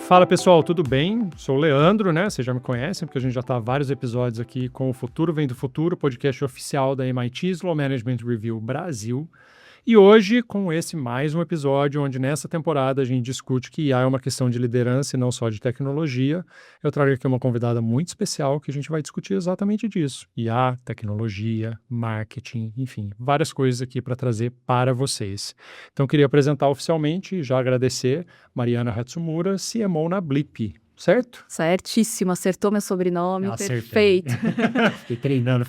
Fala pessoal, tudo bem? Sou o Leandro, né? Vocês já me conhecem, porque a gente já está há vários episódios aqui com o Futuro Vem do Futuro, podcast oficial da MIT Sloan Management Review Brasil. E hoje, com esse mais um episódio, onde nessa temporada a gente discute que IA é uma questão de liderança e não só de tecnologia, eu trago aqui uma convidada muito especial que a gente vai discutir exatamente disso. IA, tecnologia, marketing, enfim, várias coisas aqui para trazer para vocês. Então, queria apresentar oficialmente e já agradecer Mariana Hatsumura, CMO na Blip. Certo? Certíssimo, acertou meu sobrenome, Acertei. Perfeito. Fiquei treinando,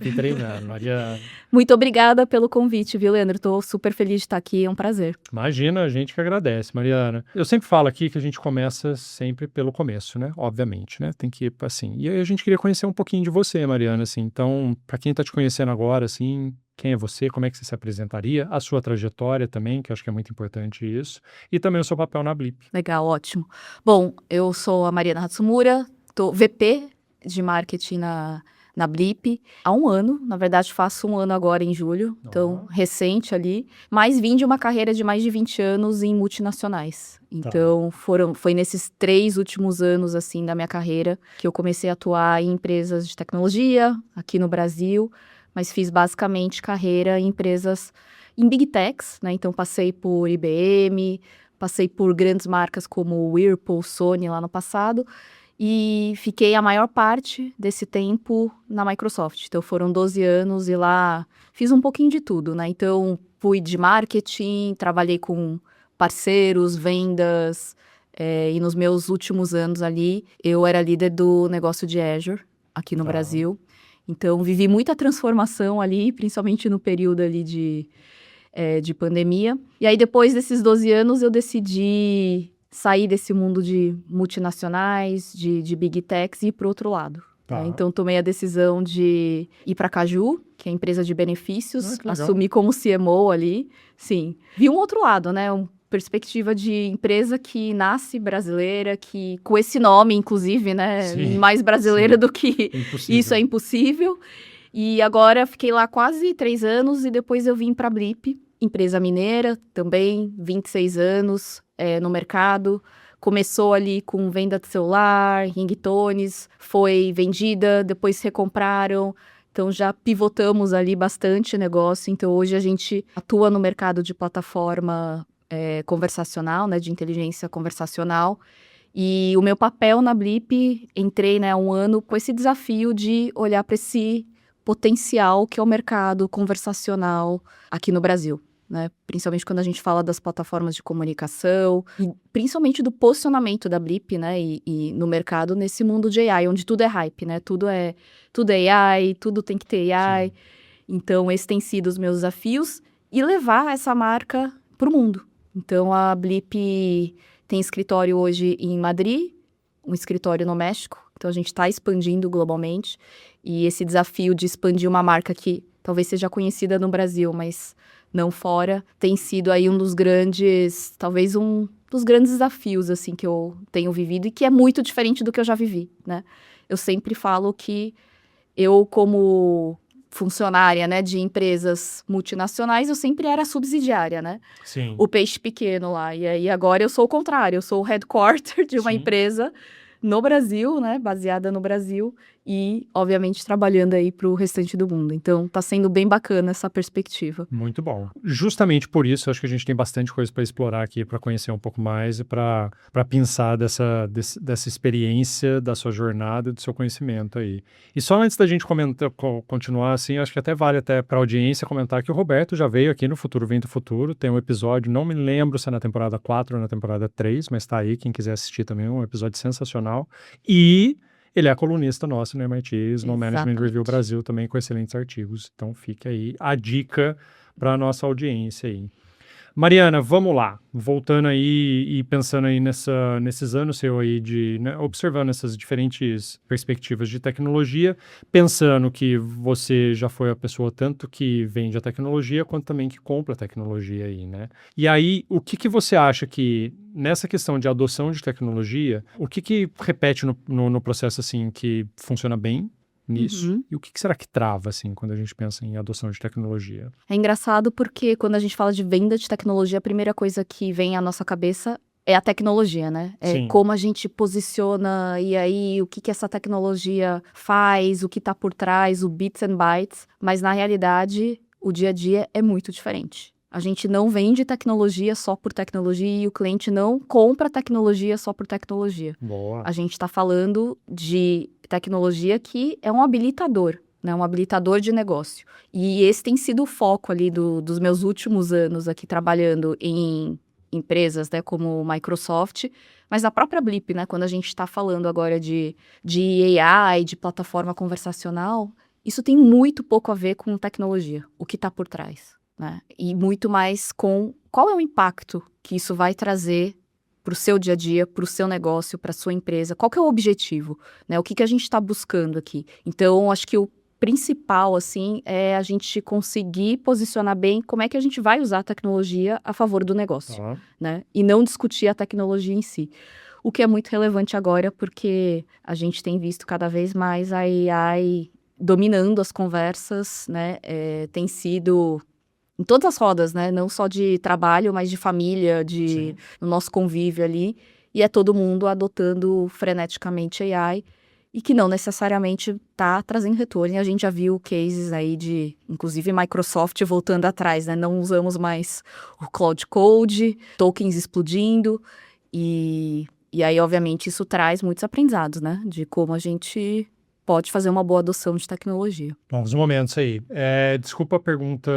Mariana. Muito obrigada pelo convite, viu, Leandro? Estou super feliz de estar aqui, é um prazer. Imagina, a gente que agradece, Mariana. Eu sempre falo aqui que a gente começa sempre pelo começo, né? Obviamente, né? Tem que ir assim. E aí a gente queria conhecer um pouquinho de você, Mariana, assim. Então, para quem está te conhecendo agora, assim, quem é você, como é que você se apresentaria, a sua trajetória também, que eu acho que é muito importante isso, e também o seu papel na Blip. Legal, ótimo. Bom, eu sou a Mariana Hatsumura, tô VP de marketing na Blip há um ano, na verdade faço um ano agora em julho, então recente ali, mas vim de uma carreira de mais de 20 anos em multinacionais. Então foi nesses 3 últimos anos assim da minha carreira que eu comecei a atuar em empresas de tecnologia aqui no Brasil, mas fiz basicamente carreira em empresas em Big Techs, né? Então passei por IBM, passei por grandes marcas como Whirlpool, Sony lá no passado e fiquei a maior parte desse tempo na Microsoft. Então foram 12 anos e lá fiz um pouquinho de tudo, né? Então fui de marketing, trabalhei com parceiros, vendas, e nos meus últimos anos ali eu era líder do negócio de Azure aqui no Brasil. Então, vivi muita transformação ali, principalmente no período ali de pandemia. E aí, depois desses 12 anos, eu decidi sair desse mundo de multinacionais, de Big Techs e ir para o outro lado. Então, tomei a decisão de ir para a Caju, que é a empresa de benefícios, assumi como CMO ali. Sim, vi um outro lado, né? Perspectiva de empresa que nasce brasileira, que com esse nome, inclusive, né? Sim, mais brasileira do que isso é impossível. E agora fiquei lá quase 3 anos e depois eu vim para a Blip, empresa mineira também, 26 anos no mercado. Começou ali com venda de celular, ringtones, foi vendida, depois recompraram. Então, já pivotamos ali bastante negócio. Então, hoje a gente atua no mercado de plataforma conversacional, né, de inteligência conversacional. E o meu papel na Blip, entrei, né, há um ano com esse desafio de olhar para esse potencial que é o mercado conversacional aqui no Brasil, né? Principalmente quando a gente fala das plataformas de comunicação e principalmente do posicionamento da Blip, né, e no mercado nesse mundo de AI, onde tudo é hype, né? Tudo é AI, tudo tem que ter AI. Sim. Então, esses têm sido os meus desafios e levar essa marca para o mundo. Então, a Blip tem escritório hoje em Madrid, um escritório no México. Então, a gente está expandindo globalmente. E esse desafio de expandir uma marca que talvez seja conhecida no Brasil, mas não fora, tem sido aí um dos grandes, talvez um dos grandes desafios, assim, que eu tenho vivido e que é muito diferente do que eu já vivi, né? Eu sempre falo que eu, como funcionária, né, de empresas multinacionais, eu sempre era subsidiária, né? Sim. O peixe pequeno lá. E aí agora eu sou o contrário, eu sou o headquarter de uma empresa no Brasil, né, baseada no Brasil e, obviamente, trabalhando aí para o restante do mundo. Então, tá sendo bem bacana essa perspectiva. Muito bom. Justamente por isso, acho que a gente tem bastante coisa para explorar aqui, para conhecer um pouco mais e para pensar dessa experiência, da sua jornada e do seu conhecimento aí. E só antes da gente continuar, assim, acho que até vale até para a audiência comentar que o Roberto já veio aqui no Futuro Vem do Futuro, tem um episódio, não me lembro se é na temporada 4 ou na temporada 3, mas tá aí, quem quiser assistir também, um episódio sensacional. E ele é colunista nosso no MIT Sloan Management Review Brasil, também com excelentes artigos. Então fica aí a dica para a nossa audiência aí. Mariana, vamos lá. Voltando aí e pensando aí nesses anos seu aí né, observando essas diferentes perspectivas de tecnologia, pensando que você já foi a pessoa tanto que vende a tecnologia quanto também que compra a tecnologia aí, né? E aí, o que você acha que nessa questão de adoção de tecnologia, o que repete no processo assim que funciona bem nisso? E o que será que trava, assim, quando a gente pensa em adoção de tecnologia? É engraçado porque quando a gente fala de venda de tecnologia, a primeira coisa que vem à nossa cabeça é a tecnologia, né? É Sim. como a gente posiciona, e aí o que que essa tecnologia faz, o que tá por trás, o bits and bytes. Mas na realidade, o dia a dia é muito diferente. A gente não vende tecnologia só por tecnologia e o cliente não compra tecnologia só por tecnologia. Boa. A gente está falando de tecnologia que é um habilitador, né? Um habilitador de negócio. E esse tem sido o foco ali dos meus últimos anos aqui trabalhando em empresas, né, como Microsoft, mas na própria Blip, né, quando a gente está falando agora de AI, de plataforma conversacional, isso tem muito pouco a ver com tecnologia, o que está por trás, né? E muito mais com qual é o impacto que isso vai trazer para o seu dia a dia, para o seu negócio, para a sua empresa, qual que é o objetivo, né? O que que a gente está buscando aqui? Então, acho que o principal, assim, é a gente conseguir posicionar bem como é que a gente vai usar a tecnologia a favor do negócio, Tá. né? E não discutir a tecnologia em si. O que é muito relevante agora, porque a gente tem visto cada vez mais a AI dominando as conversas, né? Tem sido em todas as rodas, né? Não só de trabalho, mas de família, Sim. no nosso convívio ali. E é todo mundo adotando freneticamente AI e que não necessariamente está trazendo retorno. E a gente já viu cases aí de, inclusive, Microsoft voltando atrás, né? Não usamos mais o Cloud Code, tokens explodindo. E aí, obviamente, isso traz muitos aprendizados, né? De como a gente pode fazer uma boa adoção de tecnologia. Bons momentos aí. Desculpa a pergunta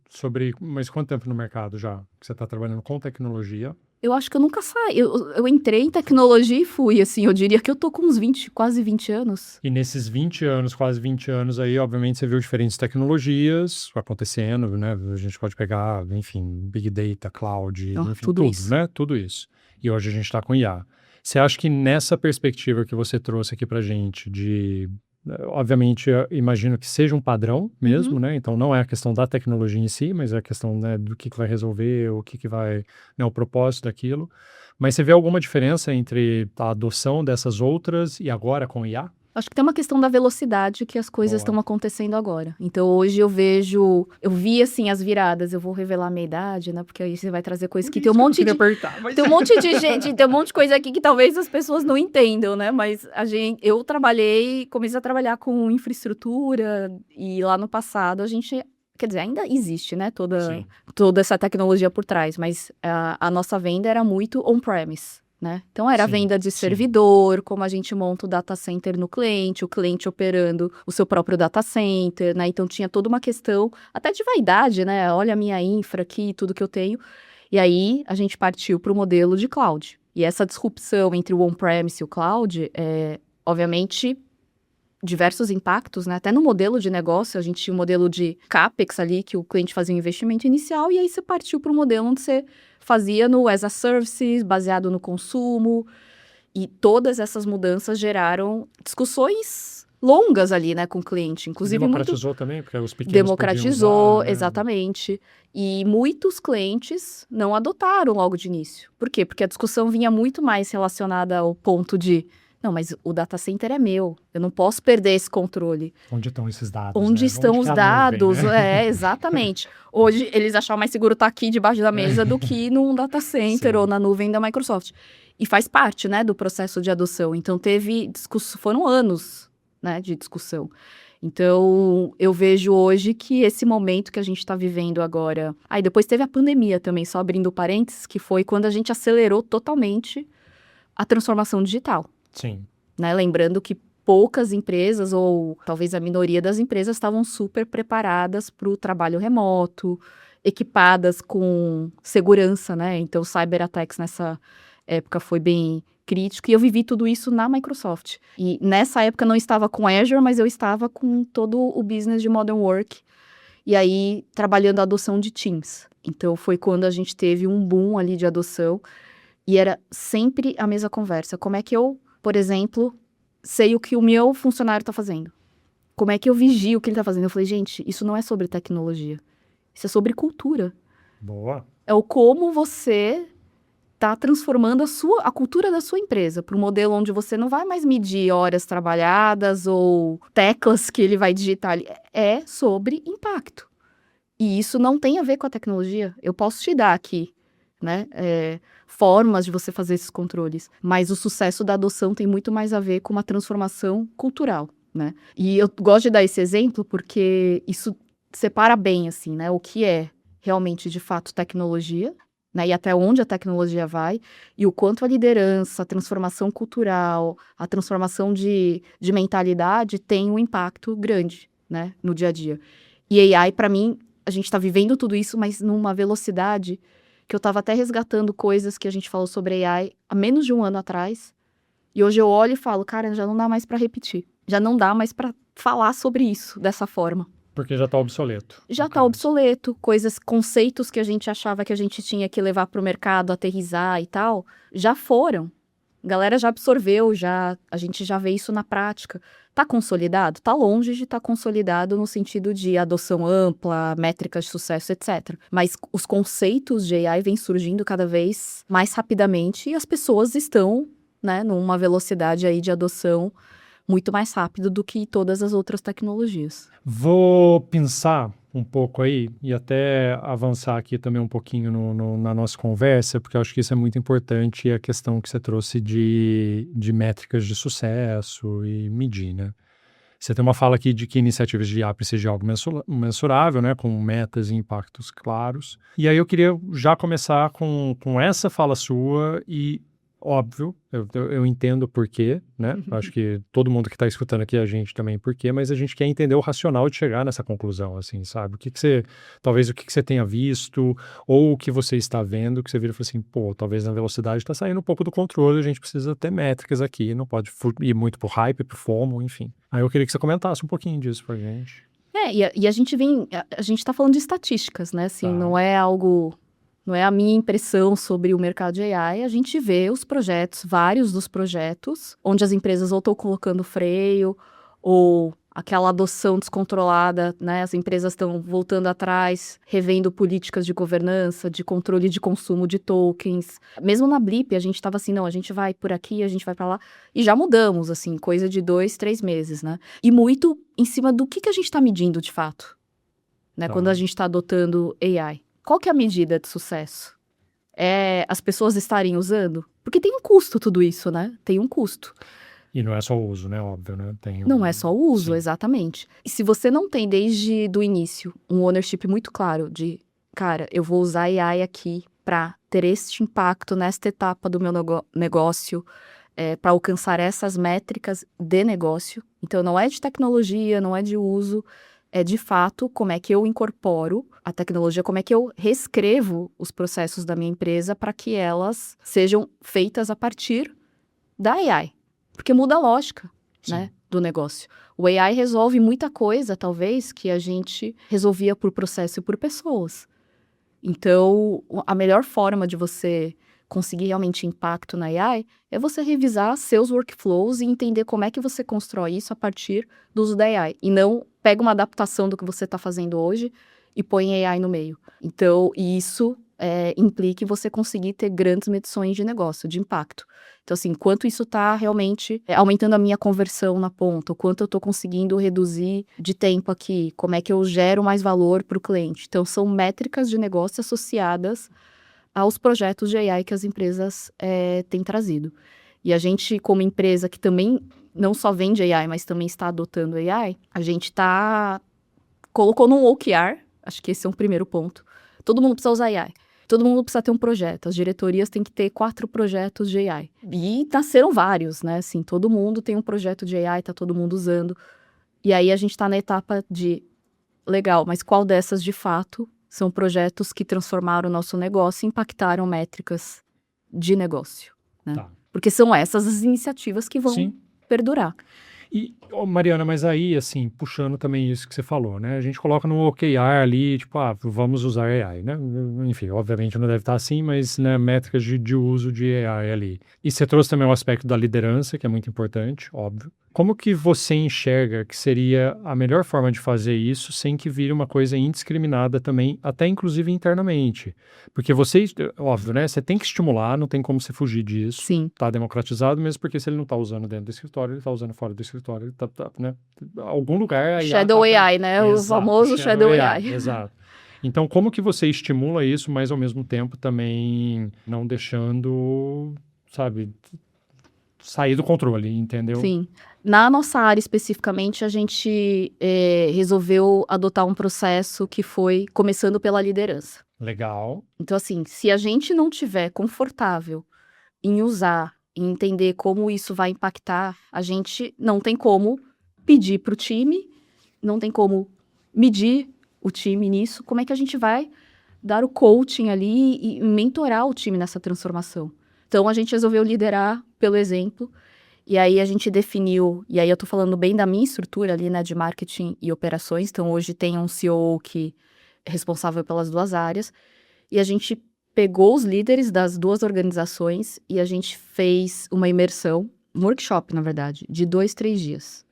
sobre, mas quanto tempo no mercado já que você está trabalhando com tecnologia? Eu acho que eu nunca saí. Eu entrei em tecnologia e fui, assim. Eu diria que eu tô com uns 20, quase 20 anos. E nesses 20 anos, quase 20 anos aí, obviamente você viu diferentes tecnologias acontecendo, né? A gente pode pegar, enfim, Big Data, Cloud, enfim, Tudo tudo, isso. né? Tudo isso. E hoje a gente está com IA. Você acha que nessa perspectiva que você trouxe aqui pra gente obviamente, eu imagino que seja um padrão mesmo, né? Então não é a questão da tecnologia em si, mas é a questão, né, do que vai resolver, o que vai, né, o propósito daquilo. Mas você vê alguma diferença entre a adoção dessas outras e agora com IA? Acho que tem uma questão da velocidade que as coisas Boa. estão acontecendo agora. Então, hoje eu vi, assim, as viradas. Eu vou revelar a minha idade, né? Porque aí você vai trazer coisas que tem um monte de... Tem um monte de gente, tem um monte de coisa aqui que talvez as pessoas não entendam, né? Mas eu comecei a trabalhar com infraestrutura e lá no passado a gente, quer dizer, ainda existe, né? Sim. Toda essa tecnologia por trás, mas a nossa venda era muito on-premise, né? Então era Sim, venda de sim. servidor, como a gente monta o data center no cliente, o cliente operando o seu próprio data center, né? Então tinha toda uma questão até de vaidade, né? Olha a minha infra aqui, tudo que eu tenho. E aí a gente partiu para o modelo de cloud. E essa disrupção entre o on-premise e o cloud obviamente, diversos impactos, né? Até no modelo de negócio, a gente tinha um modelo de CAPEX ali, que o cliente fazia um investimento inicial, e aí você partiu para um modelo onde você fazia no as a service, baseado no consumo, e todas essas mudanças geraram discussões longas ali, né, com o cliente, inclusive Democratizou também, porque os pequenos democratizou, podiam usar, né? exatamente. E muitos clientes não adotaram logo de início. Por quê? Porque a discussão vinha muito mais relacionada ao ponto de não, mas o data center é meu, eu não posso perder esse controle. Onde estão esses dados, Onde né? estão os fica a dados? nuvem, né? Exatamente. Hoje, eles acharam mais seguro estar aqui debaixo da mesa do que num data center Sim. ou na nuvem da Microsoft. E faz parte, né, do processo de adoção. Então, foram anos, né, de discussão. Então, eu vejo hoje que esse momento que a gente está vivendo agora... Aí, depois teve a pandemia também, só abrindo parênteses, que foi quando a gente acelerou totalmente a transformação digital. Sim. Né? Lembrando que poucas empresas, ou talvez a minoria das empresas, estavam super preparadas para o trabalho remoto, equipadas com segurança, né? Então, cyberattacks nessa época foi bem crítico, e eu vivi tudo isso na Microsoft. E nessa época eu não estava com Azure, mas eu estava com todo o business de Modern Work, e aí trabalhando a adoção de Teams. Então, foi quando a gente teve um boom ali de adoção, e era sempre a mesma conversa. Como é que eu, por exemplo, sei o que o meu funcionário está fazendo? Como é que eu vigio o que ele está fazendo? Eu falei, gente, isso não é sobre tecnologia. Isso é sobre cultura. Boa. É o como você está transformando a cultura da sua empresa para um modelo onde você não vai mais medir horas trabalhadas ou teclas que ele vai digitar ali. É sobre impacto. E isso não tem a ver com a tecnologia. Eu posso te dar aqui né? Formas de você fazer esses controles. Mas o sucesso da adoção tem muito mais a ver com uma transformação cultural, né? E eu gosto de dar esse exemplo porque isso separa bem, assim, né? O que é realmente, de fato, tecnologia, né? E até onde a tecnologia vai, e o quanto a liderança, a transformação cultural, a transformação de mentalidade tem um impacto grande, né? No dia a dia. E AI, para mim, a gente está vivendo tudo isso, mas numa velocidade que eu estava até resgatando coisas que a gente falou sobre AI há menos de um ano atrás. E hoje eu olho e falo, cara, já não dá mais para repetir. Já não dá mais para falar sobre isso dessa forma. Porque já está obsoleto. Já está obsoleto. Conceitos que a gente achava que a gente tinha que levar para o mercado, aterrissar e tal, já foram. A galera já absorveu, a gente já vê isso na prática. Está consolidado? Está longe de estar consolidado no sentido de adoção ampla, métricas de sucesso, etc. Mas os conceitos de AI vêm surgindo cada vez mais rapidamente e as pessoas estão, né, numa velocidade aí de adoção muito mais rápido do que todas as outras tecnologias. Vou pensar um pouco aí e até avançar aqui também um pouquinho na nossa conversa, porque eu acho que isso é muito importante, a questão que você trouxe de métricas de sucesso e medir, né? Você tem uma fala aqui de que iniciativas de IA precisam de algo mensurável, né, com metas e impactos claros. E aí eu queria já começar com essa fala sua e, óbvio, eu entendo o porquê, né? Acho que todo mundo que está escutando aqui, a gente também porquê, mas a gente quer entender o racional de chegar nessa conclusão, assim, sabe? O que você tenha visto, ou o que você está vendo, que você vira e fala assim, pô, talvez a velocidade está saindo um pouco do controle, a gente precisa ter métricas aqui, não pode ir muito pro hype, pro FOMO, enfim. Aí eu queria que você comentasse um pouquinho disso pra gente. E a gente tá falando de estatísticas, né? Assim, não é a minha impressão sobre o mercado de AI, a gente vê os projetos, vários dos projetos, onde as empresas ou estão colocando freio, ou aquela adoção descontrolada, né? As empresas estão voltando atrás, revendo políticas de governança, de controle de consumo de tokens. Mesmo na Blip, a gente estava assim, não, a gente vai por aqui, a gente vai para lá, e já mudamos, assim, coisa de 2, 3 meses, né? E muito em cima do que a gente está medindo de fato, né? Quando a gente está adotando AI. Qual que é a medida de sucesso? É as pessoas estarem usando? Porque tem um custo tudo isso, né? Tem um custo. E não é só o uso, né? Óbvio, né? Não é só o uso, Sim. Exatamente. E se você não tem desde o início um ownership muito claro de, cara, eu vou usar AI aqui para ter este impacto nesta etapa do meu negócio, para alcançar essas métricas de negócio. Então, não é de tecnologia, não é de uso, é de fato como é que eu incorporo a tecnologia, como é que eu reescrevo os processos da minha empresa para que elas sejam feitas a partir da AI. Porque muda a lógica, né, do negócio. O AI resolve muita coisa, talvez, que a gente resolvia por processo e por pessoas. Então, a melhor forma de você conseguir realmente impacto na AI é você revisar seus workflows e entender como é que você constrói isso a partir do uso da AI. E não pega uma adaptação do que você está fazendo hoje e põe AI no meio. Então, isso implica em você conseguir ter grandes medições de negócio, de impacto. Então, assim, quanto isso está realmente aumentando a minha conversão na ponta, o quanto eu estou conseguindo reduzir de tempo aqui, como é que eu gero mais valor para o cliente. Então, são métricas de negócio associadas aos projetos de AI que as empresas têm trazido. E a gente, como empresa que também não só vende AI, mas também está adotando AI, a gente colocou num OKR, acho que esse é um primeiro ponto. Todo mundo precisa usar AI. Todo mundo precisa ter um projeto. As diretorias têm que ter 4 projetos de AI. E nasceram vários, né? Assim, todo mundo tem um projeto de AI, tá todo mundo usando. E aí a gente está na etapa de, legal, mas qual dessas, de fato, são projetos que transformaram o nosso negócio e impactaram métricas de negócio, né? Tá. Porque são essas as iniciativas que vão perdurar. E, Mariana, mas aí, assim, puxando também isso que você falou, né? A gente coloca no OKR ali, tipo, vamos usar AI, né? Enfim, obviamente não deve estar assim, mas, né, métricas de uso de AI ali. E você trouxe também o aspecto da liderança, que é muito importante, óbvio. Como que você enxerga que seria a melhor forma de fazer isso sem que vire uma coisa indiscriminada também, até inclusive internamente? Porque óbvio, né? Você tem que estimular, não tem como você fugir disso. Sim. Tá democratizado, mesmo porque se ele não tá usando dentro do escritório, ele tá usando fora do escritório, ele tá, né? Algum lugar... Shadow AI, né? Exato, o famoso Shadow AI. Exato. Então, como que você estimula isso, mas ao mesmo tempo também não deixando, sabe, sair do controle, entendeu? Sim. Na nossa área especificamente, a gente resolveu adotar um processo que foi começando pela liderança. Legal. Então, assim, se a gente não tiver confortável em usar, em entender como isso vai impactar, a gente não tem como pedir para o time, não tem como medir o time nisso, como é que a gente vai dar o coaching ali e mentorar o time nessa transformação. Então, a gente resolveu liderar pelo exemplo, e aí a gente definiu, e aí eu tô falando bem da minha estrutura ali, né, de marketing e operações, então hoje tem um CEO que é responsável pelas duas áreas, e a gente pegou os líderes das duas organizações e a gente fez uma imersão, um workshop, na verdade, de 2, 3 dias.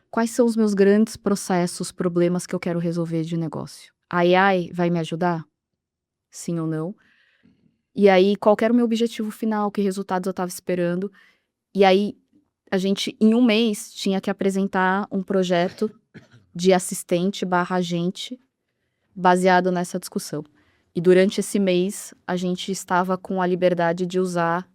Quais são os meus grandes processos, problemas que eu quero resolver de negócio? A AI vai me ajudar? Sim ou não? E aí, qual que era o meu objetivo final? Que resultados eu estava esperando? E aí, a gente, em um mês, tinha que apresentar um projeto de assistente/agente baseado nessa discussão. E durante esse mês, a gente estava com a liberdade de usar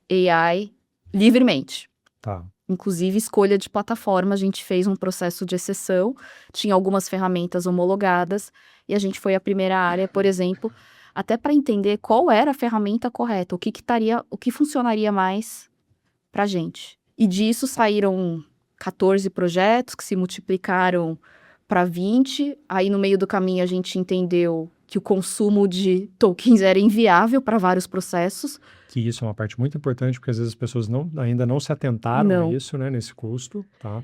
AI livremente. Tá. Inclusive, escolha de plataforma, a gente fez um processo de exceção, tinha algumas ferramentas homologadas, e a gente foi a primeira área, por exemplo, até para entender qual era a ferramenta correta, o que funcionaria mais para a gente. E disso saíram 14 projetos que se multiplicaram para 20. Aí no meio do caminho a gente entendeu que o consumo de tokens era inviável para vários processos. Que isso é uma parte muito importante, porque às vezes as pessoas ainda não se atentaram a Não. isso, né, nesse custo, tá?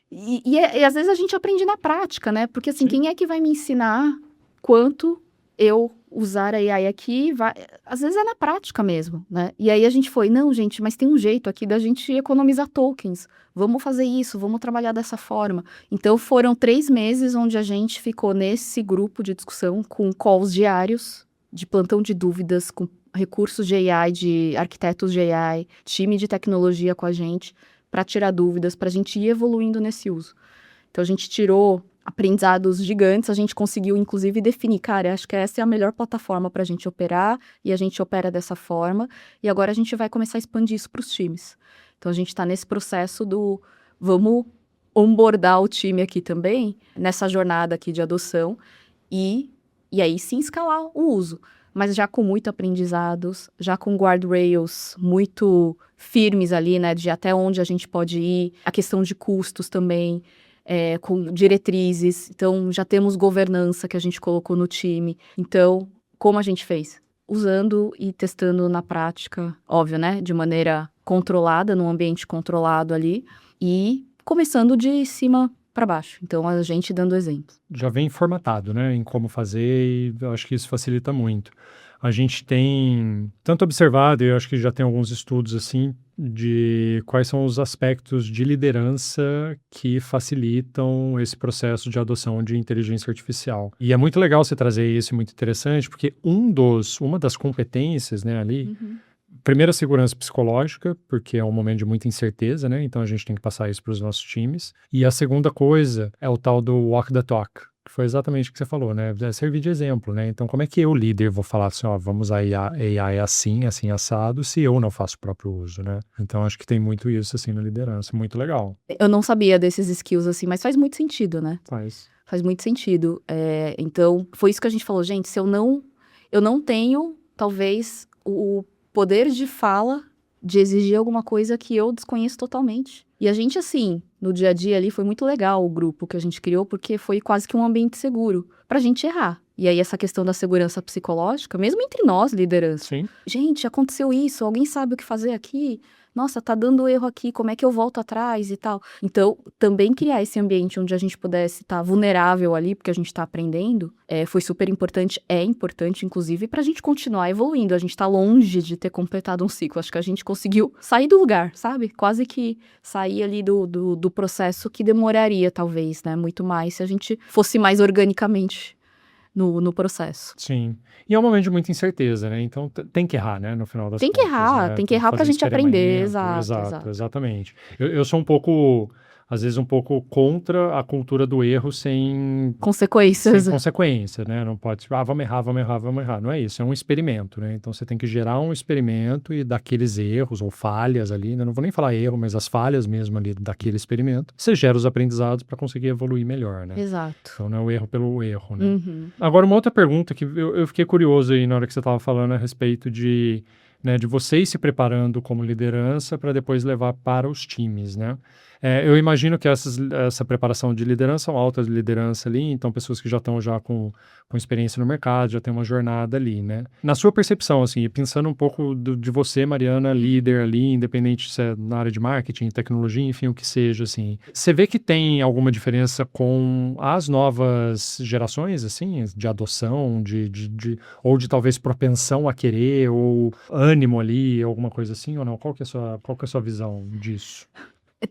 E às vezes a gente aprende na prática, né? Porque assim, Sim. quem é que vai me ensinar quanto eu usar a AI aqui? Às vezes é na prática mesmo, né? E aí a gente foi, não, gente, mas tem um jeito aqui da gente economizar tokens. Vamos fazer isso, vamos trabalhar dessa forma. Então foram 3 meses onde a gente ficou nesse grupo de discussão com calls diários, de plantão de dúvidas, com recursos de AI, de arquitetos de AI, time de tecnologia com a gente, para tirar dúvidas, para a gente ir evoluindo nesse uso. Então, a gente tirou aprendizados gigantes, a gente conseguiu, inclusive, definir, cara, acho que essa é a melhor plataforma para a gente operar, e a gente opera dessa forma, e agora a gente vai começar a expandir isso para os times. Então, a gente está nesse processo do vamos onboardar o time aqui também, nessa jornada aqui de adoção, e aí sim escalar o uso. Mas já com muito aprendizados, já com guardrails muito firmes ali, né, de até onde a gente pode ir, a questão de custos também, com diretrizes. Então, já temos governança que a gente colocou no time. Então, como a gente fez? Usando e testando na prática, óbvio, né, de maneira controlada, num ambiente controlado ali, e começando de cima para baixo. Então, a gente dando exemplo. Já vem formatado, né, em como fazer, e eu acho que isso facilita muito. A gente tem tanto observado, e eu acho que já tem alguns estudos assim, de quais são os aspectos de liderança que facilitam esse processo de adoção de inteligência artificial. E é muito legal você trazer isso, muito interessante, porque uma das competências, né, ali, primeiro, a segurança psicológica, porque é um momento de muita incerteza, né? Então a gente tem que passar isso para os nossos times. E a segunda coisa é o tal do walk the talk, que foi exatamente o que você falou, né? É servir de exemplo, né? Então, como é que eu, líder, vou falar assim, ó, vamos usar AI assim, assim, assado, se eu não faço o próprio uso, né? Então, acho que tem muito isso, assim, na liderança. Muito legal. Eu não sabia desses skills, assim, mas faz muito sentido, né? Faz muito sentido. Então, foi isso que a gente falou, gente, se eu não tenho, talvez, o poder de fala de exigir alguma coisa que eu desconheço totalmente. E a gente, assim, no dia a dia ali, foi muito legal o grupo que a gente criou, porque foi quase que um ambiente seguro pra gente errar. E aí, essa questão da segurança psicológica, mesmo entre nós, liderança. Sim. Gente, aconteceu isso, alguém sabe o que fazer aqui? Nossa, tá dando erro aqui, como é que eu volto atrás e tal? Então, também criar esse ambiente onde a gente pudesse estar vulnerável ali, porque a gente tá aprendendo, foi super importante, é importante, inclusive, pra gente continuar evoluindo. A gente tá longe de ter completado um ciclo. Acho que a gente conseguiu sair do lugar, sabe? Quase que sair ali do processo que demoraria, talvez, né? Muito mais se a gente fosse mais organicamente no processo. Sim. E é um momento de muita incerteza, né? Então tem que errar, né? No final das Tem que contas, errar, né? tem que errar pra fazer gente aprender, experimento. exato. Exatamente. Eu sou um pouco às vezes um pouco contra a cultura do erro sem Consequências. consequência, né? Não pode, vamos errar, vamos errar, vamos errar. Não é isso, é um experimento, né? Então você tem que gerar um experimento e daqueles erros ou falhas ali, né? Não vou nem falar erro, mas as falhas mesmo ali daquele experimento, você gera os aprendizados para conseguir evoluir melhor, né? Exato. Então não é o erro pelo erro, né? Uhum. Agora, uma outra pergunta que eu fiquei curioso aí na hora que você estava falando a respeito de, né, de vocês se preparando como liderança para depois levar para os times, né? Eu imagino que essa preparação de liderança é uma alta liderança ali, então pessoas que já estão já com experiência no mercado, já tem uma jornada ali, né? Na sua percepção, assim, pensando um pouco de você, Mariana, líder ali, independente se é na área de marketing, tecnologia, enfim, o que seja, assim, você vê que tem alguma diferença com as novas gerações, assim, de adoção, ou de talvez propensão a querer, ou ânimo ali, alguma coisa assim, ou não? Qual que é a sua visão disso?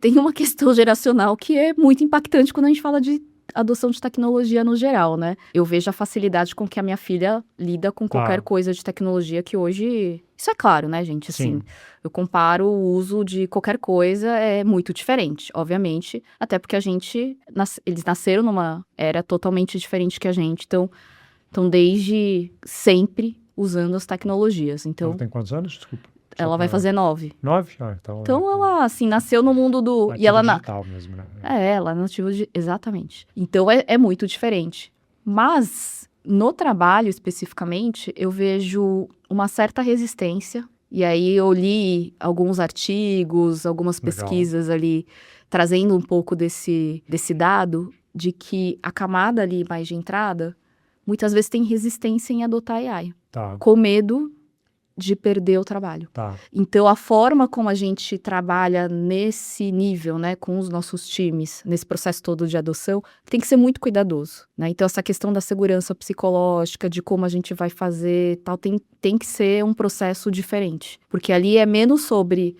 Tem uma questão geracional que é muito impactante quando a gente fala de adoção de tecnologia no geral, né? Eu vejo a facilidade com que a minha filha lida com qualquer coisa de tecnologia que hoje... Isso é claro, né, gente? Assim, Sim. eu comparo o uso de qualquer coisa, é muito diferente, obviamente. Até porque eles nasceram numa era totalmente diferente que a gente. Então desde sempre usando as tecnologias. Então, Ela tem quantos anos? Desculpa. ela vai fazer 9. 9? Então ela, assim, nasceu no mundo do... Nativo E ela digital mesmo, né? ela é nativa exatamente. Então é muito diferente. Mas no trabalho especificamente, eu vejo uma certa resistência. E aí eu li alguns artigos, algumas pesquisas ali, trazendo um pouco desse dado de que a camada ali mais de entrada, muitas vezes tem resistência em adotar AI. Tá. Com medo de perder o trabalho. Tá. Então, a forma como a gente trabalha nesse nível, né, com os nossos times, nesse processo todo de adoção, tem que ser muito cuidadoso, né? Então, essa questão da segurança psicológica, de como a gente vai fazer, tal, tem que ser um processo diferente. Porque ali é menos sobre,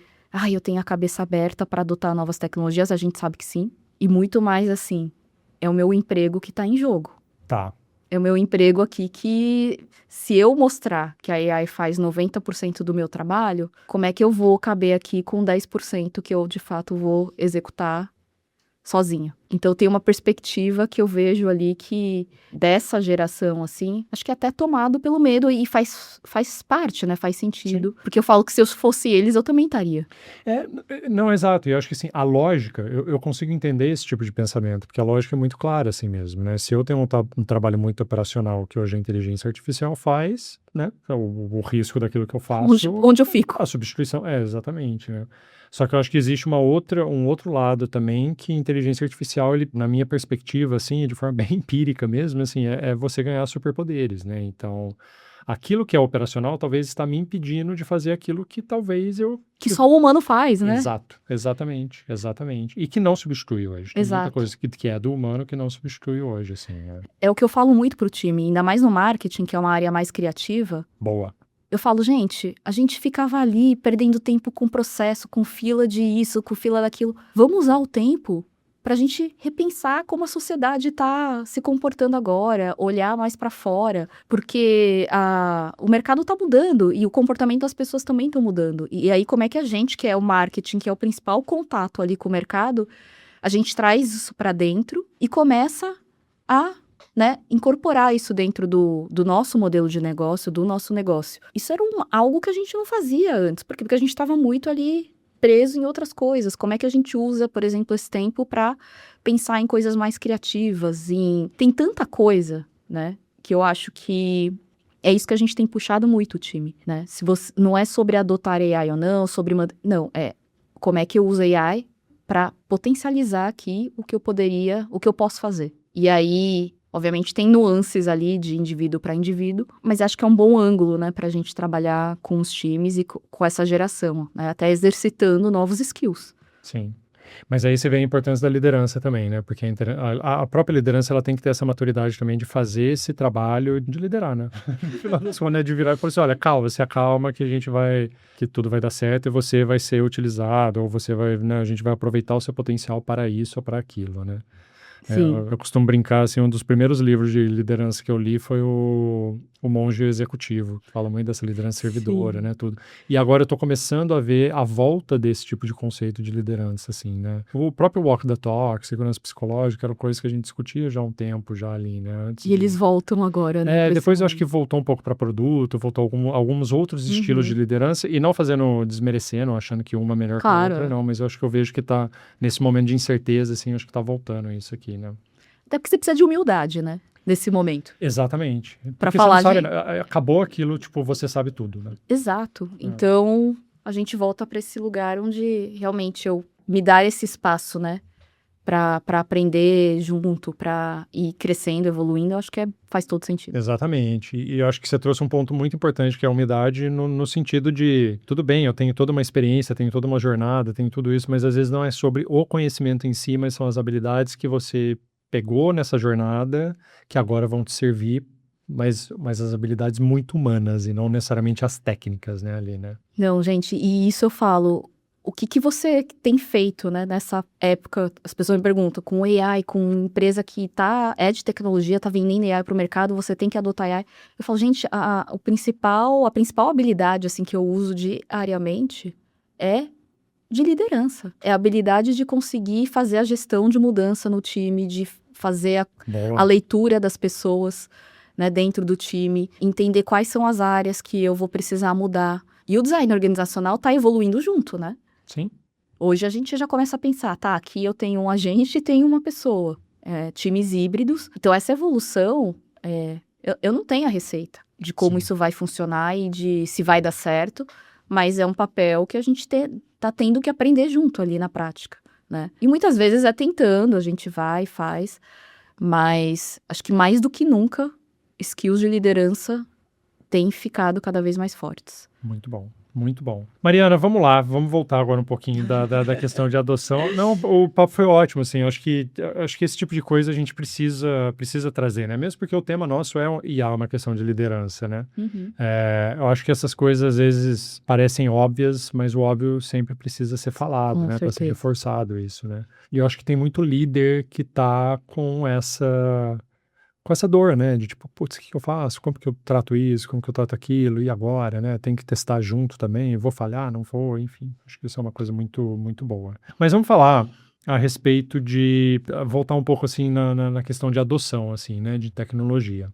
eu tenho a cabeça aberta para adotar novas tecnologias, a gente sabe que sim, e muito mais assim, é o meu emprego que está em jogo. Tá. É o meu emprego aqui que, se eu mostrar que a AI faz 90% do meu trabalho, como é que eu vou caber aqui com 10% que eu, de fato, vou executar sozinha? Então, tem uma perspectiva que eu vejo ali que, dessa geração, assim, acho que é até tomado pelo medo e faz parte, né? Faz sentido. Sim. Porque eu falo que se eu fosse eles, eu também estaria. Não, exato. E eu acho que, assim, a lógica, eu consigo entender esse tipo de pensamento, porque a lógica é muito clara, assim mesmo, né? Se eu tenho um trabalho muito operacional que hoje a inteligência artificial faz, né? O risco daquilo que eu faço... Onde eu fico. A substituição, exatamente, né? Só que eu acho que existe um outro lado também, que a inteligência artificial, ele, na minha perspectiva, assim, de forma bem empírica mesmo, assim, é você ganhar superpoderes, né? Então, aquilo que é operacional talvez está me impedindo de fazer aquilo que talvez eu... Que só o humano faz, né? Exato, exatamente. E que não substitui hoje. Tem muita coisa que é do humano que não substitui hoje, assim. É o que eu falo muito pro time, ainda mais no marketing, que é uma área mais criativa. Boa. Eu falo, gente, a gente ficava ali perdendo tempo com processo, com fila de isso, com fila daquilo. Vamos usar o tempo para a gente repensar como a sociedade está se comportando agora, olhar mais para fora, porque o mercado está mudando e o comportamento das pessoas também estão mudando. E aí, como é que a gente, que é o marketing, que é o principal contato ali com o mercado, a gente traz isso para dentro e começa a incorporar isso dentro do nosso modelo de negócio, do nosso negócio. Isso era algo que a gente não fazia antes, porque a gente estava muito ali preso em outras coisas. Como é que a gente usa, por exemplo, esse tempo para pensar em coisas mais criativas? Tem tanta coisa, né, que eu acho que é isso que a gente tem puxado muito o time, né? Não é sobre adotar AI ou não, é como é que eu uso AI para potencializar aqui o que eu posso fazer. E aí, obviamente, tem nuances ali de indivíduo para indivíduo, mas acho que é um bom ângulo, né, para a gente trabalhar com os times e com essa geração, né, até exercitando novos skills. Sim. Mas aí você vê a importância da liderança também, né? Porque a própria liderança, ela tem que ter essa maturidade também de fazer esse trabalho de liderar, né? No final das contas, né? De virar e falar assim, olha, se acalma que que tudo vai dar certo e você vai ser utilizado, ou você vai, né? A gente vai aproveitar o seu potencial para isso ou para aquilo, né? Sim. Eu costumo brincar, assim, um dos primeiros livros de liderança que eu li foi o Monge Executivo, que fala muito dessa liderança servidora, Sim. né, tudo. E agora eu tô começando a ver a volta desse tipo de conceito de liderança, assim, né. O próprio Walk the Talk, segurança psicológica, eram coisas que a gente discutia já há um tempo já ali, né, antes E eles de... voltam agora, né, pra esse Depois eu acho que momento. voltou um pouco para produto, voltou alguns outros estilos de Uhum. liderança, e não fazendo, desmerecendo, achando que uma é melhor que a outra, Claro. não, mas eu acho que eu vejo que tá, nesse momento de incerteza, assim, eu acho que tá voltando isso aqui, né. Até porque você precisa de humildade, né, nesse momento, Exatamente. pra Porque você não falar sabe, de né, acabou aquilo, tipo, você sabe tudo, né. exato. É. Então, a gente volta pra esse lugar onde realmente eu me dar esse espaço, né, pra aprender junto, pra ir crescendo, evoluindo, eu acho que faz todo sentido. Exatamente. E eu acho que você trouxe um ponto muito importante, que é a humildade no sentido de, tudo bem, eu tenho toda uma experiência, tenho toda uma jornada, tenho tudo isso, mas às vezes não é sobre o conhecimento em si, mas são as habilidades que você pegou nessa jornada, que agora vão te servir, mas as habilidades muito humanas e não necessariamente as técnicas, né, ali, né. Não, gente, e isso eu falo, o que você tem feito, né, nessa época? As pessoas me perguntam, com AI, com empresa que é de tecnologia, tá vendendo AI para o mercado, você tem que adotar AI. Eu falo, gente, a principal habilidade, assim, que eu uso diariamente é de liderança. É a habilidade de conseguir fazer a gestão de mudança no time, de fazer a Boa. leitura das pessoas, né, dentro do time, entender quais são as áreas que eu vou precisar mudar. E o design organizacional tá evoluindo junto, né? Sim. Hoje a gente já começa a pensar, tá, aqui eu tenho um agente e tenho uma pessoa, times híbridos. Então essa evolução, eu não tenho a receita de como Sim. isso vai funcionar e de se vai dar certo, mas é um papel que a gente tá tendo que aprender junto ali na prática, né? E muitas vezes é tentando, a gente vai, faz, mas acho que mais do que nunca, skills de liderança têm ficado cada vez mais fortes. Muito bom, muito bom. Mariana, vamos lá, vamos voltar agora um pouquinho da questão de adoção. Não, o papo foi ótimo, assim, eu acho que esse tipo de coisa a gente precisa trazer, né? Mesmo porque o tema nosso é uma questão de liderança, né? Uhum. Eu acho que essas coisas às vezes parecem óbvias, mas o óbvio sempre precisa ser falado, Com né? Para ser certeza. reforçado isso, né? E eu acho que tem muito líder que tá com essa dor, né, de tipo: "Putz, o que que eu faço? Como que eu trato isso? Como que eu trato aquilo? E agora, né? Tem que testar junto também, vou falhar, não vou?", enfim, acho que isso é uma coisa muito, muito boa. Mas vamos falar a respeito de voltar um pouco, assim, na questão de adoção, assim, né, de tecnologia.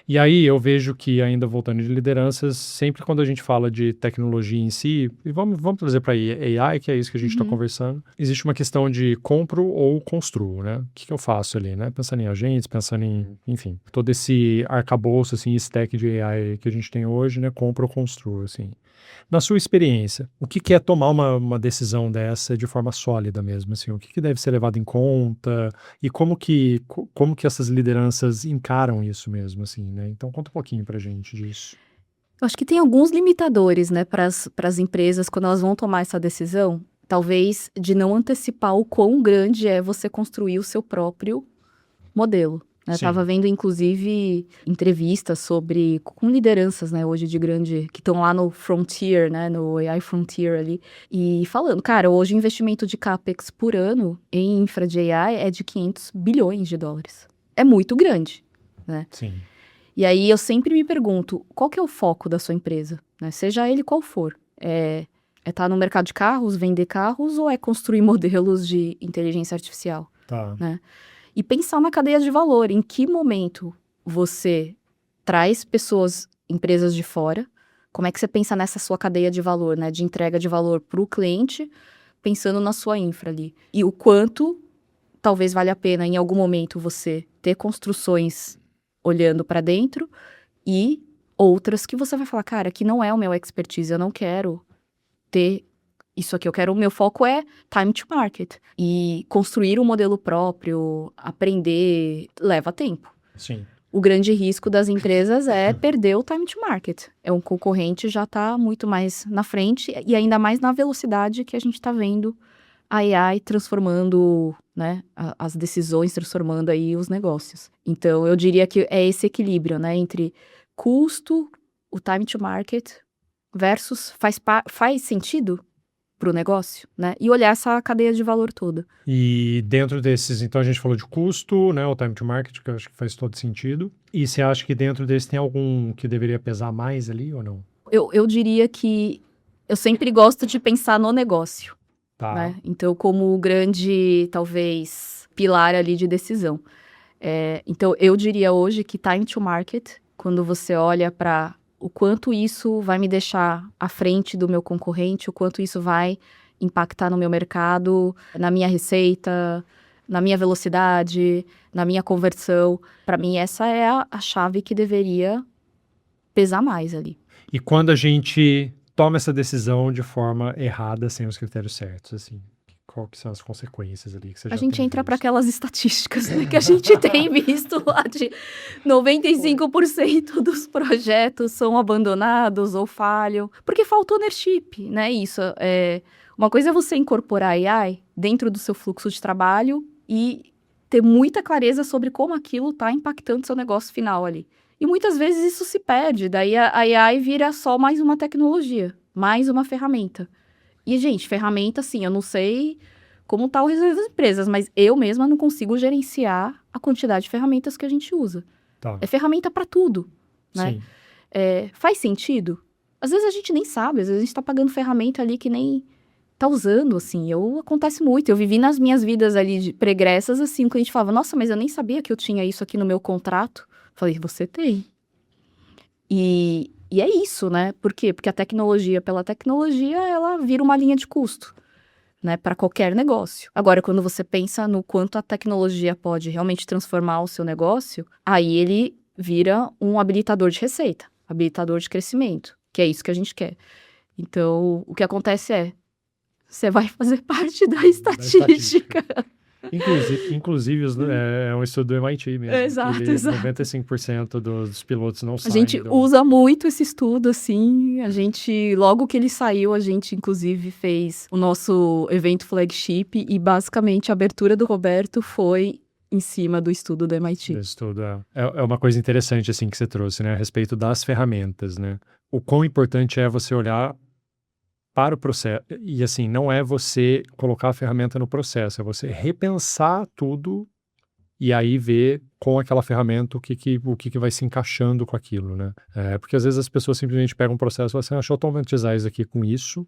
E aí eu vejo que, ainda voltando de lideranças, sempre quando a gente fala de tecnologia em si, e vamos trazer para AI, que é isso que a gente está Uhum. conversando, existe uma questão de compro ou construo, né? O que que eu faço ali, né? Pensando em agentes, pensando em, enfim, todo esse arcabouço, assim, stack de AI que a gente tem hoje, né? Compro ou construo, assim. Na sua experiência, o que que é tomar uma decisão dessa de forma sólida mesmo, assim? O que que deve ser levado em conta e como que essas lideranças encaram isso mesmo, assim, né? Então conta um pouquinho pra gente disso. Eu acho que tem alguns limitadores, né, para as empresas quando elas vão tomar essa decisão, talvez de não antecipar o quão grande é você construir o seu próprio modelo, né. Estava Sim. vendo inclusive entrevistas com lideranças, né, hoje que estão lá no frontier, né, no AI frontier ali, e falando: "Cara, hoje o investimento de CapEx por ano em infra de AI é de $500 bilhões. É muito grande, né". Sim. E aí eu sempre me pergunto, qual que é o foco da sua empresa, né? Seja ele qual for. É estar no mercado de carros, vender carros, ou é construir modelos de inteligência artificial, Tá. né? E pensar na cadeia de valor, em que momento você traz pessoas, empresas de fora, como é que você pensa nessa sua cadeia de valor, né? De entrega de valor para o cliente, pensando na sua infra ali. E o quanto talvez valha a pena, em algum momento, você ter construções olhando para dentro e outras que você vai falar, cara, que não é o meu expertise, eu não quero ter isso aqui, o meu foco é time to market. E construir um modelo próprio, aprender, leva tempo. Sim. O grande risco das empresas é perder o time to market. É um concorrente já está muito mais na frente e ainda mais na velocidade que a gente está vendo a AI transformando, né, as decisões, transformando aí os negócios. Então, eu diria que é esse equilíbrio, né, entre custo, o time to market, versus faz sentido para o negócio, né? E olhar essa cadeia de valor toda. E dentro desses, então a gente falou de custo, né? O time to market, que eu acho que faz todo sentido. E você acha que dentro desse tem algum que deveria pesar mais ali ou não? Eu diria que eu sempre gosto de pensar no negócio, Tá. né? Então, como grande, talvez, pilar ali de decisão. Então, eu diria hoje que time to market, quando você olha para o quanto isso vai me deixar à frente do meu concorrente, o quanto isso vai impactar no meu mercado, na minha receita, na minha velocidade, na minha conversão. Para mim, essa é a chave que deveria pesar mais ali. E quando a gente toma essa decisão de forma errada, sem os critérios certos, assim, qual que são as consequências ali que você já A gente tem entra para visto? aquelas estatísticas, né, que a gente tem visto lá de 95% dos projetos são abandonados ou falham, porque falta ownership, né? Isso uma coisa é você incorporar AI dentro do seu fluxo de trabalho e ter muita clareza sobre como aquilo está impactando seu negócio final ali. E muitas vezes isso se perde, daí a AI vira só mais uma tecnologia, mais uma ferramenta. E, gente, ferramenta, assim, eu não sei como tá o resto das empresas, mas eu mesma não consigo gerenciar a quantidade de ferramentas que a gente usa. Tá. É ferramenta para tudo, né? Sim. Faz sentido? Às vezes a gente nem sabe, às vezes a gente tá pagando ferramenta ali que nem tá usando, assim. Acontece muito. Eu vivi nas minhas vidas ali pregressas, assim, quando a gente falava, nossa, mas eu nem sabia que eu tinha isso aqui no meu contrato. Falei, você tem. E é isso, né? Por quê? Porque a tecnologia, pela tecnologia, ela vira uma linha de custo, né? Para qualquer negócio. Agora, quando você pensa no quanto a tecnologia pode realmente transformar o seu negócio, aí ele vira um habilitador de receita, habilitador de crescimento, que é isso que a gente quer. Então, o que acontece você vai fazer parte da estatística. Inclusive é um estudo do MIT mesmo. Exato. 95% dos pilotos não A saem. gente usa muito esse estudo, assim. Logo que ele saiu, a gente, inclusive, fez o nosso evento flagship e, basicamente, a abertura do Roberto foi em cima do estudo do MIT. Esse estudo é uma coisa interessante, assim, que você trouxe, né? A respeito das ferramentas, né? O quão importante é você olhar para o processo. E, assim, não é você colocar a ferramenta no processo, é você repensar tudo e aí ver com aquela ferramenta o que vai se encaixando com aquilo, né? Porque às vezes as pessoas simplesmente pegam um processo e falam assim, deixa eu automatizar isso aqui com isso,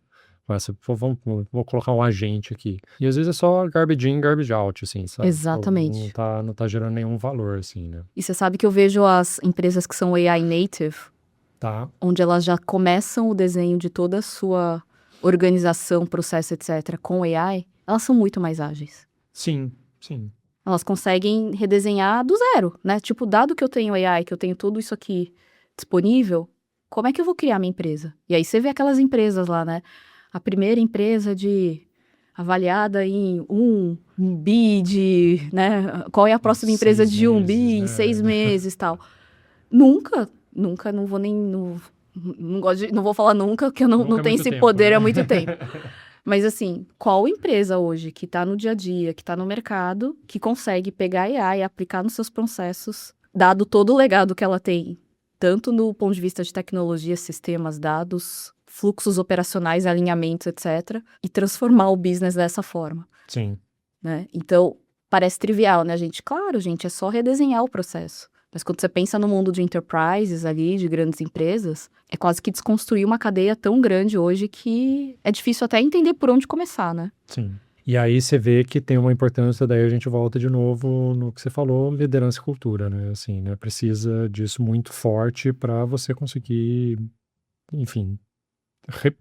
vou colocar um agente aqui. E às vezes é só garbage in, garbage out, assim, sabe? Exatamente. Não tá gerando nenhum valor, assim, né? E você sabe que eu vejo as empresas que são AI native, Tá. onde elas já começam o desenho de toda a sua organização, processo, etc., com AI, elas são muito mais ágeis. Sim. Elas conseguem redesenhar do zero, né? Tipo, dado que eu tenho AI, que eu tenho tudo isso aqui disponível, como é que eu vou criar minha empresa? E aí você vê aquelas empresas lá, né? A primeira empresa avaliada em 1 bi né? Qual é a próxima empresa de 1 bi em 6 meses e tal? Nunca, não vou nem... Não vou falar nunca, porque eu não tenho esse poder há muito tempo. Mas, assim, qual empresa hoje que está no dia a dia, que está no mercado, que consegue pegar AI e aplicar nos seus processos, dado todo o legado que ela tem, tanto no ponto de vista de tecnologia, sistemas, dados, fluxos operacionais, alinhamentos, etc., e transformar o business dessa forma. Sim. Né? Então, parece trivial, né, gente? Claro, gente, é só redesenhar o processo. Mas quando você pensa no mundo de enterprises ali, de grandes empresas, é quase que desconstruir uma cadeia tão grande hoje que é difícil até entender por onde começar, né? Sim. E aí você vê que tem uma importância, daí a gente volta de novo no que você falou, liderança e cultura, né? Assim, né? Precisa disso muito forte para você conseguir, enfim,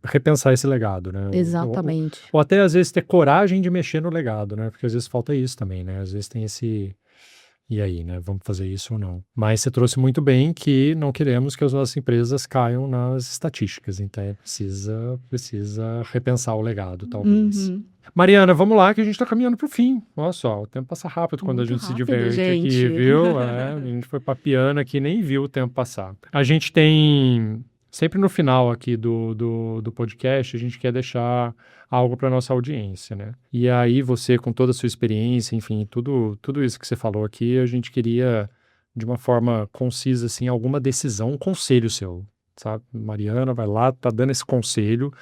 repensar esse legado, né? Exatamente. Ou até às vezes ter coragem de mexer no legado, né? Porque às vezes falta isso também, né? Às vezes tem esse... E aí, né? Vamos fazer isso ou não? Mas você trouxe muito bem que não queremos que as nossas empresas caiam nas estatísticas. Então, precisa repensar o legado, talvez. Uhum. Mariana, vamos lá que a gente tá caminhando pro fim. Olha só, o tempo passa rápido quando Muito a gente se rápido, diverte gente. aqui, viu? A gente foi papiando aqui, nem viu o tempo passar. A gente tem... Sempre no final aqui do podcast, a gente quer deixar algo para nossa audiência, né? E aí você, com toda a sua experiência, enfim, tudo isso que você falou aqui, a gente queria, de uma forma concisa, assim, alguma decisão, um conselho seu, sabe? Mariana, vai lá, tá dando esse conselho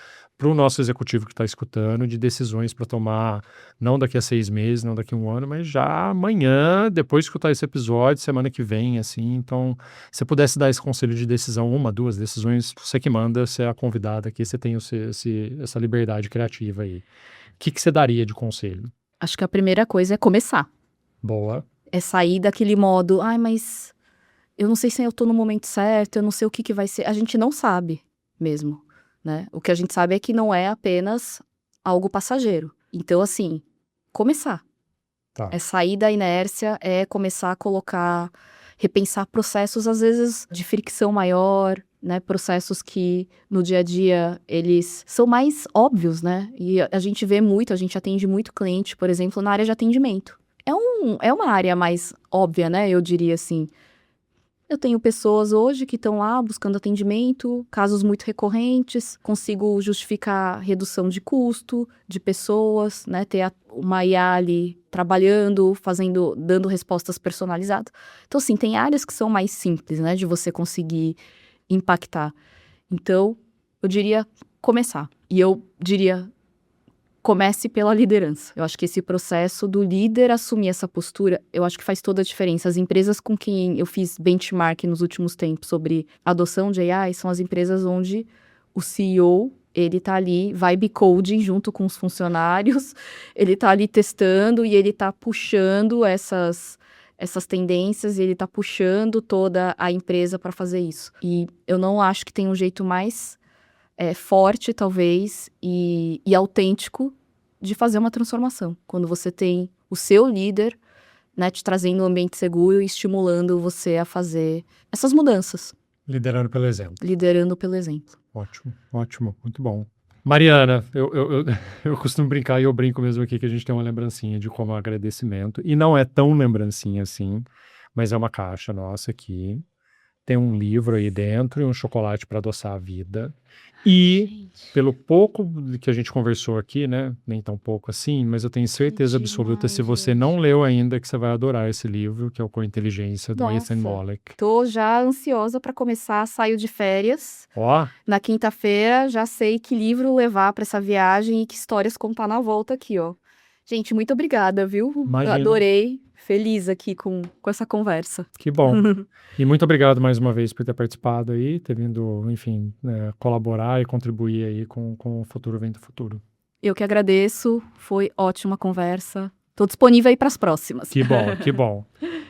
para o nosso executivo que está escutando, de decisões para tomar, não daqui a 6 meses, não daqui a 1 ano, mas já amanhã, depois de escutar esse episódio, semana que vem, assim. Então, se você pudesse dar esse conselho de decisão, 1, 2 decisões, você que manda, você é a convidada aqui, você tem essa liberdade criativa aí. O que você daria de conselho? Acho que a primeira coisa é começar. Boa. É sair daquele modo, mas eu não sei se eu tô no momento certo, eu não sei o que vai ser. A gente não sabe mesmo, né? O que a gente sabe é que não é apenas algo passageiro. Então, assim, começar. Tá. É sair da inércia, é começar a repensar processos, às vezes, de fricção maior, né? Processos que, no dia a dia, eles são mais óbvios, né? E a gente vê muito, a gente atende muito cliente, por exemplo, na área de atendimento. É uma área mais óbvia, né? Eu diria assim. Eu tenho pessoas hoje que estão lá buscando atendimento, casos muito recorrentes, consigo justificar redução de custo de pessoas, né? Ter uma IA ali trabalhando, dando respostas personalizadas. Então, assim, tem áreas que são mais simples, né? De você conseguir impactar. Então, eu diria começar. E eu diria, comece pela liderança. Eu acho que esse processo do líder assumir essa postura, eu acho que faz toda a diferença. As empresas com quem eu fiz benchmark nos últimos tempos sobre adoção de AI são as empresas onde o CEO, ele tá ali, vibe coding junto com os funcionários, ele tá ali testando e ele tá puxando essas tendências, e ele tá puxando toda a empresa para fazer isso. E eu não acho que tem um jeito mais forte, talvez, e autêntico de fazer uma transformação. Quando você tem o seu líder, né, te trazendo um ambiente seguro e estimulando você a fazer essas mudanças. Liderando pelo exemplo. Liderando pelo exemplo. Ótimo, ótimo, muito bom. Mariana, eu costumo brincar, e eu brinco mesmo aqui, que a gente tem uma lembrancinha de como agradecimento, e não é tão lembrancinha assim, mas é uma caixa nossa aqui. Tem um livro aí dentro e um chocolate para adoçar a vida. E, pelo pouco que a gente conversou aqui, né? Nem tão pouco assim, mas eu tenho certeza absoluta, se você não leu ainda, que você vai adorar esse livro, que é o Cointeligência, do Ethan Mollick. Tô já ansiosa para começar, saio de férias. Ó, Na quinta-feira, já sei que livro levar para essa viagem e que histórias contar na volta aqui, ó. Gente, muito obrigada, viu? Imagina. Eu adorei. Feliz aqui com essa conversa. Que bom. E muito obrigado mais uma vez por ter participado aí, ter vindo, enfim, colaborar e contribuir aí com o Futuro Vem do Futuro. Eu que agradeço, foi ótima conversa. Tô disponível aí para as próximas. Que bom, que bom.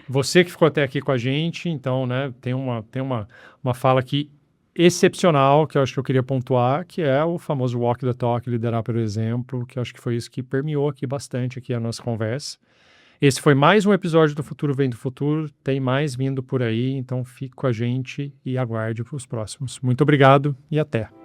Você que ficou até aqui com a gente, então, né, tem uma fala aqui excepcional, que eu acho que eu queria pontuar, que é o famoso walk the talk, liderar pelo exemplo, que eu acho que foi isso que permeou aqui bastante aqui a nossa conversa. Esse foi mais um episódio do Futuro Vem do Futuro, tem mais vindo por aí, então fique com a gente e aguarde para os próximos. Muito obrigado e até!